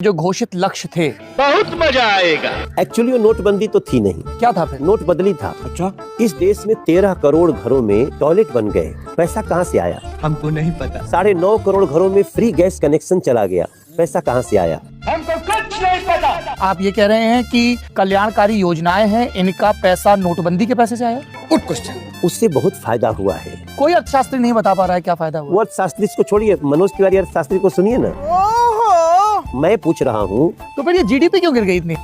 जो घोषित लक्ष्य थे, बहुत मजा आएगा। एक्चुअली वो नोटबंदी तो थी नहीं, क्या था फिर? नोट बदली था। अच्छा, इस देश में 13 करोड़ घरों में टॉयलेट बन गए। पैसा कहाँ से आया? हमको नहीं पता। 9.5 करोड़ घरों में फ्री गैस कनेक्शन चला गया। पैसा कहाँ से आया? हमको कुछ नहीं पता। आप ये कह रहे हैं कि कल्याणकारी योजनाएं हैं, इनका पैसा नोटबंदी के पैसे से आया? Good question. उससे बहुत फायदा हुआ है। कोई अर्थशास्त्री नहीं बता पा रहा है क्या फायदा हुआ। वो अर्थशास्त्री को छोड़िए, मनोज तिवारी अर्थशास्त्री को सुनिए ना। मैं पूछ रहा हूँ, तो फिर ये जीडीपी क्यों गिर गई इतनी?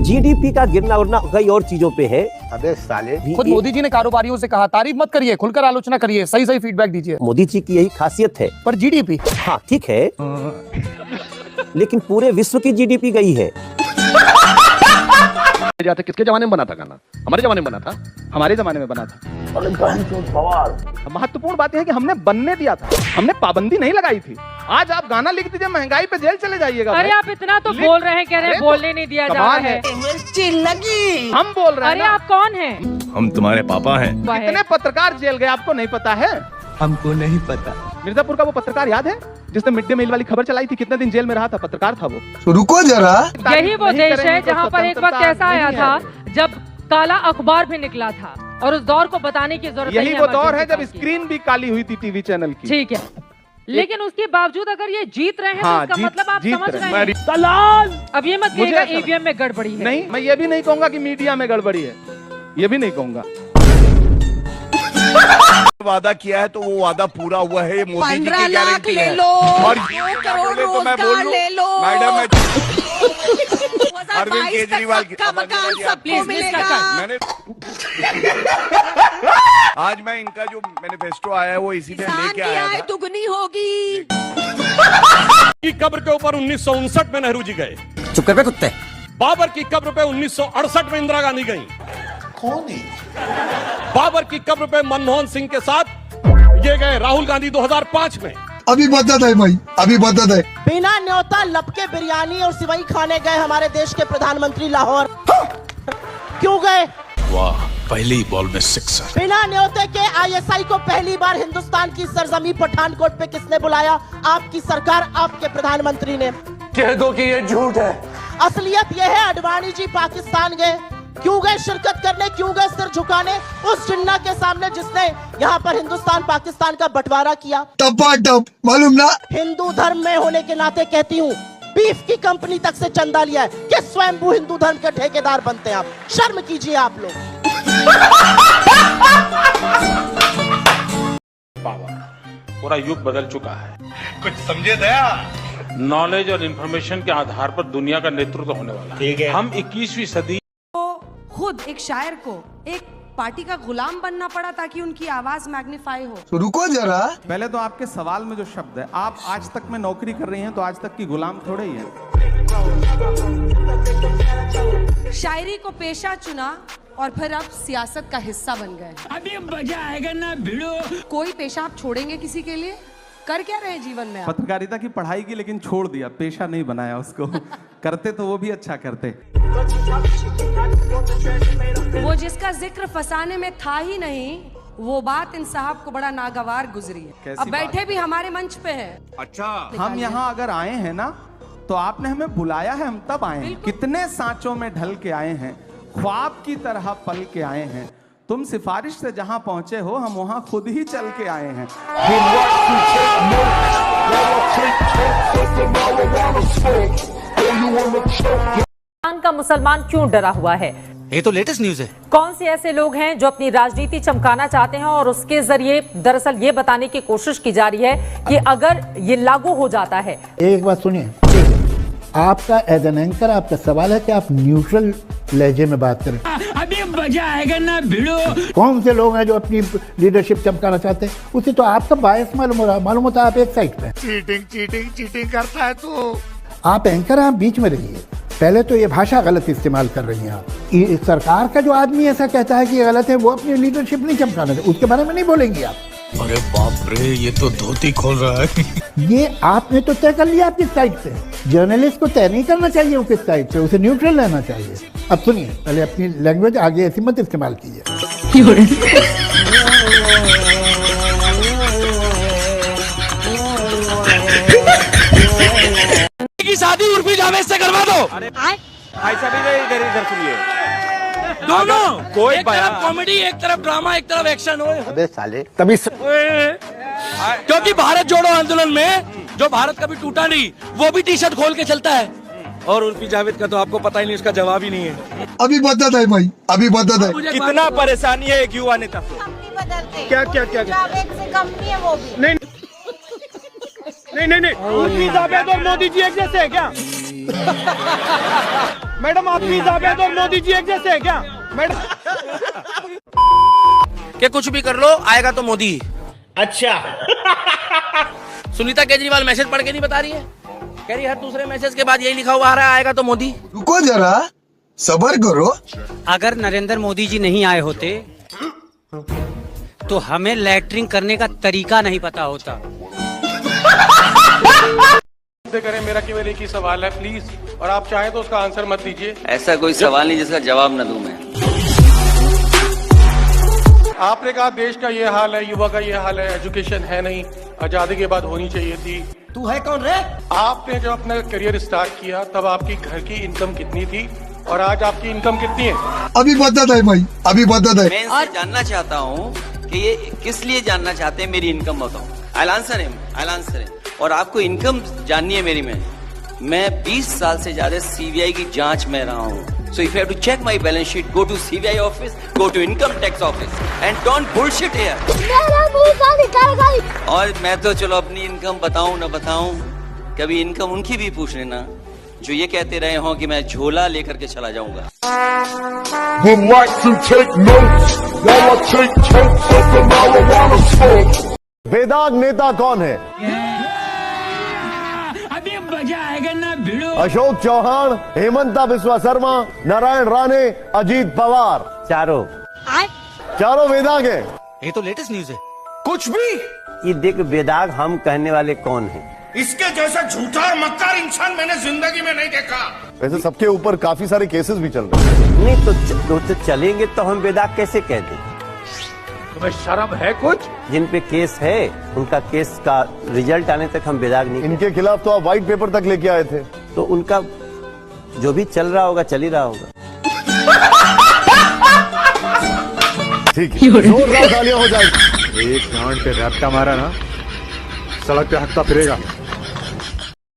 जीडीपी का गिरना उड़ना कई और चीजों पे है। अबे साले, खुद मोदी जी ने कारोबारियों से कहा, तारीफ मत करिए, खुलकर आलोचना करिए, सही सही फीडबैक दीजिए। मोदी जी की यही खासियत है। पर जीडीपी, हाँ ठीक है, लेकिन पूरे विश्व की जीडीपी गई है। जाते किसके जमाने में बना था गाना? हमारे जमाने में बना था। हमारे जमाने में बना था। महत्वपूर्ण बात यह है कि हमने बनने दिया था, हमने पाबंदी नहीं लगाई थी। आज आप गाना लिख दीजिए, महंगाई पे जेल चले जाइएगा। अरे आप इतना तो बोल रहे हैं, कह रहे हैं बोलने नहीं दिया जा रहा है। हम बोल रहे हैं। अरे आप कौन हैं? हम तुम्हारे पापा हैं। कितने पत्रकार जेल गए आपको नहीं पता है? हमको नहीं पता। मिर्जापुर का वो पत्रकार याद है जिसने मिड डे मील वाली खबर चलाई थी? कितने दिन जेल में रहा था? पत्रकार था वो। तो रुको जरा, यही वो देश है जहाँ पर एक वक्त ऐसा आया था जब काला अखबार भी निकला था, और उस दौर को बताने की जरूरत नहीं है। यही वो दौर है जब स्क्रीन भी काली हुई थी टीवी चैनल की। ठीक है, लेकिन उसके बावजूद अगर ये जीत रहे हैं तो इसका मतलब आप समझ रहे हैं। दलाल! अब ये मत कहिएगा ईवीएम में गड़बड़ी है। नहीं, मैं ये भी नहीं कहूंगा कि मीडिया में गड़बड़ी है, ये भी नहीं कहूंगा। वादा किया है तो वो वादा पूरा हुआ है। ये मोदी जी की गारंटी है। लो, और 2 करोड़ तो मैं बोल रोजगार ले लो। मैडम, मैं 2022 अरविंद केजरीवाल तक का मकान सबको मिलेगा। मैंने आज मैं इनका जो मैनिफेस्टो आया है वो इसी में लेके आया था। दुगनी होगी। की कब्र के ऊपर 1959 में नेहरू जी गए। चुप कर बे कुत्ते। बाबर की कब्र पे 1968 में इंदिरा गांधी गई। कौन है? बाबर की कब्र पे मनमोहन सिंह के साथ ये गए राहुल गांधी 2005 में। अभी बता दे भाई, अभी बता दे। बिना न्योता लपके बिरयानी और सिवई खाने गए हमारे देश के प्रधानमंत्री लाहौर। क्यों गए? वाह, पहली बॉल में सिक्सर। बिना न्योते के आईएसआई को पहली बार हिंदुस्तान की सरजमी पठानकोट पे किसने बुलाया? आपकी सरकार, आपके प्रधानमंत्री ने। कह दो कि ये झूठ है। असलियत यह है, अडवाणी जी पाकिस्तान गए। क्यों गए शिरकत करने? क्यों गए सिर झुकाने उस जिन्ना के सामने जिसने यहाँ पर हिंदुस्तान पाकिस्तान का बंटवारा किया? टप मालूम ना। हिंदू धर्म में होने के नाते कहती हूँ, बीफ की कंपनी तक से चंदा लिया है कि स्वयंभू हिंदू धर्म के ठेकेदार बनते हैं आप। शर्म कीजिए आप लोग। पूरा युग बदल चुका है। कुछ समझे दया? नॉलेज और इंफॉर्मेशन के आधार पर दुनिया का नेतृत्व होने वाला है। हम 21वीं सदी खुद एक शायर को एक पार्टी का गुलाम बनना पड़ा ताकि उनकी आवाज मैग्नीफाई हो। तो रुको जरा, पहले तो आपके सवाल में जो शब्द है, आप आज तक में नौकरी कर रही हैं तो आज तक की गुलाम थोड़े ही है। शायरी को पेशा चुना और फिर अब सियासत का हिस्सा बन गए। अभी मजा आएगा ना भिड़ो। कोई पेशा आप छोड़ेंगे किसी के लिए? कर क्या रहे जीवन में आप? पत्रकारिता की पढ़ाई की, लेकिन छोड़ दिया, पेशा नहीं बनाया उसको। करते तो वो भी अच्छा करते। वो जिसका जिक्र फसाने में था ही नहीं, वो बात इन साहब को बड़ा नागवार गुजरी है। कैसी अब बैठे भी हमारे मंच पे हैं। अच्छा, हम यहाँ अगर आए हैं ना तो आपने हमें बुलाया है, हम तब आए हैं। कितने सांचों में ढल के आए हैं, ख्वाब की तरह पल के आए हैं। तुम सिफारिश से जहां पहुंचे हो, हम वहां खुद ही चल के आए हैं। पाकिस्तान का मुसलमान क्यों डरा हुआ है? ये तो लेटेस्ट न्यूज है। कौन से ऐसे लोग हैं जो अपनी राजनीति चमकाना चाहते हैं और उसके जरिए दरअसल ये बताने की कोशिश की जा रही है कि अगर ये लागू हो जाता है। एक बात सुनिए, आपका एज एन एंकर आपका सवाल है कि आप न्यूट्रल लहजे में बात करें। अभी मजा आएगा ना भिड़ो। कौन से लोग हैं जो अपनी लीडरशिप चमकाना चाहते हैं? उसे तो आपका बायस मालूम हो रहा है। मालूम होता है आप एक साइड पे चीटिंग करता है तू। आप एंकर हैं, आप बीच में रहिए। पहले तो ये भाषा गलत इस्तेमाल कर रही हैं आप। सरकार का जो आदमी ऐसा कहता है कि ये गलत है, वो अपनी लीडरशिप नहीं चमकाना चाहते, उसके बारे में नहीं बोलेंगी आप। अरे बाप रे, ये तो धोती खोल रहा है। ये आपने तो तय कर लिया आप किस साइड पे। जर्नलिस्ट को तय नहीं करना चाहिए वो किस साइड पे, उसे न्यूट्रल रहना चाहिए। अब सुनिए, पहले अपनी लैंग्वेज आगे ऐसी मत इस्तेमाल कीजिए। की शादी उर्फी जावेद से करवा दो। भाई साहब इधर सुनिए, दोनों कोई एक तरफ कॉमेडी, एक तरफ ड्रामा, एक तरफ एक्शन हो। अबे साले तभी क्योंकि भारत जोड़ो आंदोलन में जो भारत कभी टूटा नहीं, वो भी टी शर्ट खोल के चलता है। और उर्फी जावेद का तो आपको पता ही नहीं, उसका जवाब ही नहीं है। अभी बताता है भाई, अभी बताता है। कितना परेशानी है एक युवा नेता को। क्या क्या क्या जावेद से कम नहीं है वो भी। नहीं उर्फी जावेद और मोदी जी एक जैसे है क्या? मैडम आप जावेद और मोदी जी एक जैसे है क्या मैडम? कि कुछ भी कर लो आएगा तो मोदी। अच्छा सुनीता केजरीवाल मैसेज पढ़ के नहीं बता रही है, कह रही है हर दूसरे मैसेज के बाद यही लिखा हुआ आ रहा है आएगा तो मोदी। रुको जरा, सबर करो। अगर नरेंद्र मोदी जी नहीं आए होते तो हमें लैट्रिन करने का तरीका नहीं पता होता। करें, मेरा केवल एक ही सवाल है प्लीज, और आप चाहें तो उसका आंसर मत दीजिए। ऐसा कोई सवाल नहीं जिसका जवाब न दूं मैं। आपने कहा देश का ये हाल है, युवा का ये हाल है, एजुकेशन है नहीं, आजादी के बाद होनी चाहिए थी। तू है कौन रे? आपने जब अपना करियर स्टार्ट किया तब आपकी घर की इनकम कितनी थी और आज आपकी इनकम कितनी है? अभी बताता है भाई, अभी बताता है। मैं इनसे जानना चाहता हूँ कि ये किस लिए जानना चाहते हैं, मेरी इनकम बताओ। I'll answer him। और आपको इनकम जाननी है मेरी में। मैं 20 साल से ज्यादा सीबीआई की जांच में रहा हूँ। So if you have to check my balance sheet, go to CBI office, go to income tax office, and don't bullshit here. और मैं तो चलो अपनी इनकम बताऊं न बताऊं, कभी इनकम उनकी भी पूछ लेना जो ये कहते रहे हों कि मैं झोला लेकर के चला जाऊंगा। वेदांत नेता कौन है? अभी मजा आएगा ना भिड़ो। अशोक चौहान, हेमंता बिस्वा शर्मा, नारायण राणे, अजीत पवार, चारों वेदांग है। ये तो लेटेस्ट न्यूज है। कुछ भी ये देख वेदाग हम कहने वाले कौन हैं? इसके जैसा झूठा और मक्कार इंसान मैंने जिंदगी में नहीं देखा। वैसे सबके ऊपर काफी सारे केसेस भी चल रहे हैं। नहीं तो चलेंगे तो हम वेदाग कैसे कह दें? तुम्हें शर्म है कुछ? जिन पे केस है उनका केस का रिजल्ट आने तक हम वेदाग नहीं। इनके खिलाफ तो आप व्हाइट पेपर तक लेके आए थे। तो उनका जो भी चल रहा होगा चल ही रहा होगा। ठीक है, जोरदार तालियां हो जाएगी। एक गांड पे रट्टा मारा ना, सड़क पे हकता फिरेगा।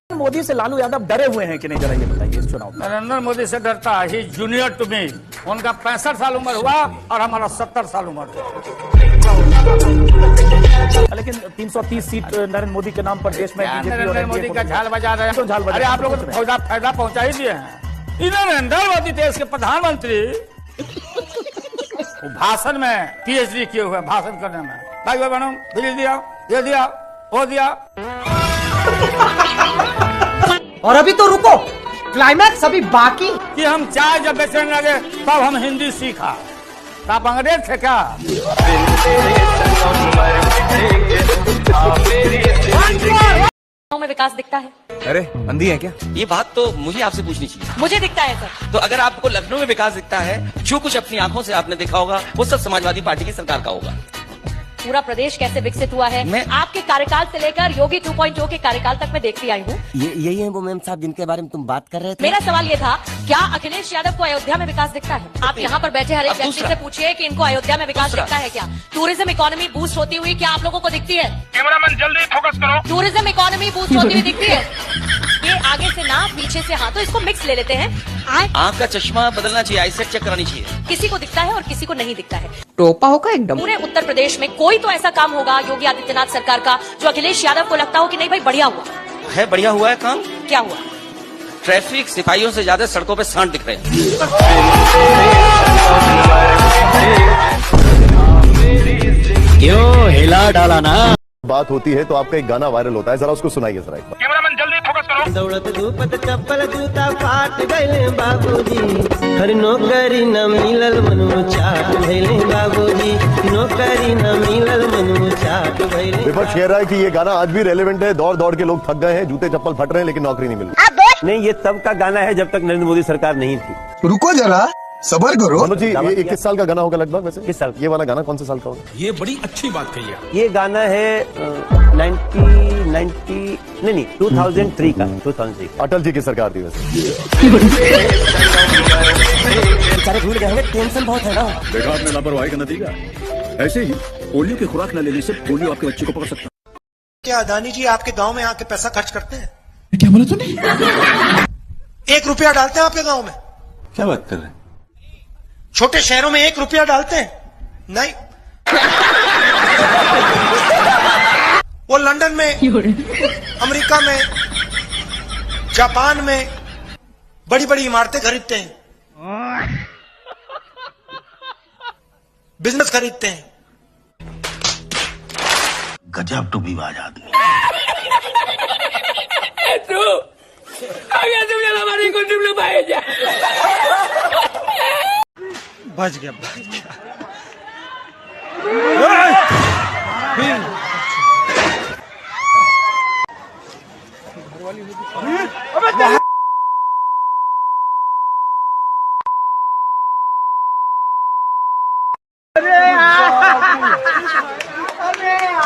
मोदी से लालू यादव डरे हुए हैं कि नहीं, जरा ये बताइए इस चुनाव में। नरेंद्र मोदी से डरता है, ही जूनियर टू मी। उनका 65 साल उम्र हुआ और हमारा 70 साल उम्र। लेकिन 330 सीट नरेंद्र मोदी के नाम पर देश में नरेंद्र मोदी का झाल बजा रहे हैं। झाल बजा? अरे आप लोगों को फायदा पहुंचा ही दिए हैं। इधर नरेंद्र मोदी देश के प्रधानमंत्री भाषण में पीएचडी किए हुए, भाषण करने में। भाई बहनों, बिजली दिया, ये दिया, वो दिया। और अभी तो रुको, क्लाइमैक्स अभी बाकी। कि हम चाय जब बेचने लगे तब हम हिंदी सीखा। आप अंग्रेज थे क्या? में विकास दिखता है। अरे अंधी है क्या? ये बात तो मुझे आपसे पूछनी चाहिए। मुझे दिखता है सर। तो अगर आपको लखनऊ में विकास दिखता है, जो कुछ अपनी आंखों से आपने देखा होगा वो सब समाजवादी पार्टी की सरकार का होगा। पूरा प्रदेश कैसे विकसित हुआ है, मैं आपके कार्यकाल से लेकर योगी 2.0 के कार्यकाल तक मैं देखती आई हूँ। यही है वो मैम साहब जिनके बारे में तुम बात कर रहे थे। मेरा सवाल ये था, क्या अखिलेश यादव को अयोध्या में विकास दिखता है? आप यहाँ पर बैठे हर एक व्यक्ति से पूछिए कि इनको अयोध्या में विकास दिखता है क्या? टूरिज्म इकोनॉमी बूस्ट होती हुई क्या आप लोगों को दिखती है? कैमरामैन जल्दी फोकस करो। टूरिज्म इकोनॉमी बूस्ट होती हुई दिखती है? ये आगे से ना पीछे से हाँ, तो इसको मिक्स ले लेते हैं। आँख का चश्मा बदलना चाहिए, आईसेट चेक करानी चाहिए। किसी को दिखता है और किसी को नहीं दिखता है। टोपा होगा एकदम। पूरे उत्तर प्रदेश में कोई तो ऐसा काम होगा योगी आदित्यनाथ सरकार का जो अखिलेश यादव को लगता हो कि नहीं भाई बढ़िया हुआ है। बढ़िया हुआ है काम। क्या हुआ? ट्रैफिक सिपाहियों से ज्यादा सड़कों पे सांड दिख रहे हैं। क्यों हिला डाला ना? बात होती है तो आपका एक गाना वायरल होता है, जरा उसको सुनाइए जरा एक बार। कैमरामैन जल्दी फोकस करो। दौड़त धूपत चप्पल जूता फाट गए बाबूजी, हर नौकरी न मिलल मनु चाट भइले बाबूजी, नौकरी न मिलल मनु चाट भइले। विपक्ष कह रहा है कि ये गाना आज भी रेलेवेंट है, दौड़ दौड़ के लोग थक गए हैं, जूते चप्पल फट रहे हैं लेकिन नौकरी नहीं मिल रही। नहीं, ये तब का गाना है जब तक नरेंद्र मोदी सरकार नहीं थी। रुको जरा, सबर करो। मनोज जी ये किस साल का गाना होगा लगभग वैसे? किस साल? ये वाला गाना कौन से साल का होगा? ये बड़ी अच्छी बात कही है। ये गाना है 2003 का, 2003। अटल जी की सरकार थी वैसे। बेचारे भूल गए होंगे, टेंशन बहुत है ना। देखा आपने लापरवाही का नतीजा। ऐसे ही पोलियो की खुराक न लेने से पोलियो आपके बच्चे को पकड़ सकता है। क्या अदानी जी आपके गांव में आके पैसा खर्च करते हैं? क्या बोला तूने? 1 रुपया डालते हैं आपके गांव में? क्या बात कर रहे हैं? छोटे शहरों में 1 रुपया डालते हैं? नहीं। वो लंदन में, अमेरिका में, जापान में बड़ी बड़ी इमारतें खरीदते हैं, बिजनेस खरीदते हैं। गजब टू विवाद आदमी। बच गया।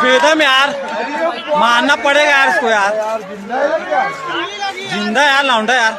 बेदम यार, मानना पड़ेगा यार इसको यार। जिंदा यार, लौंडा यार।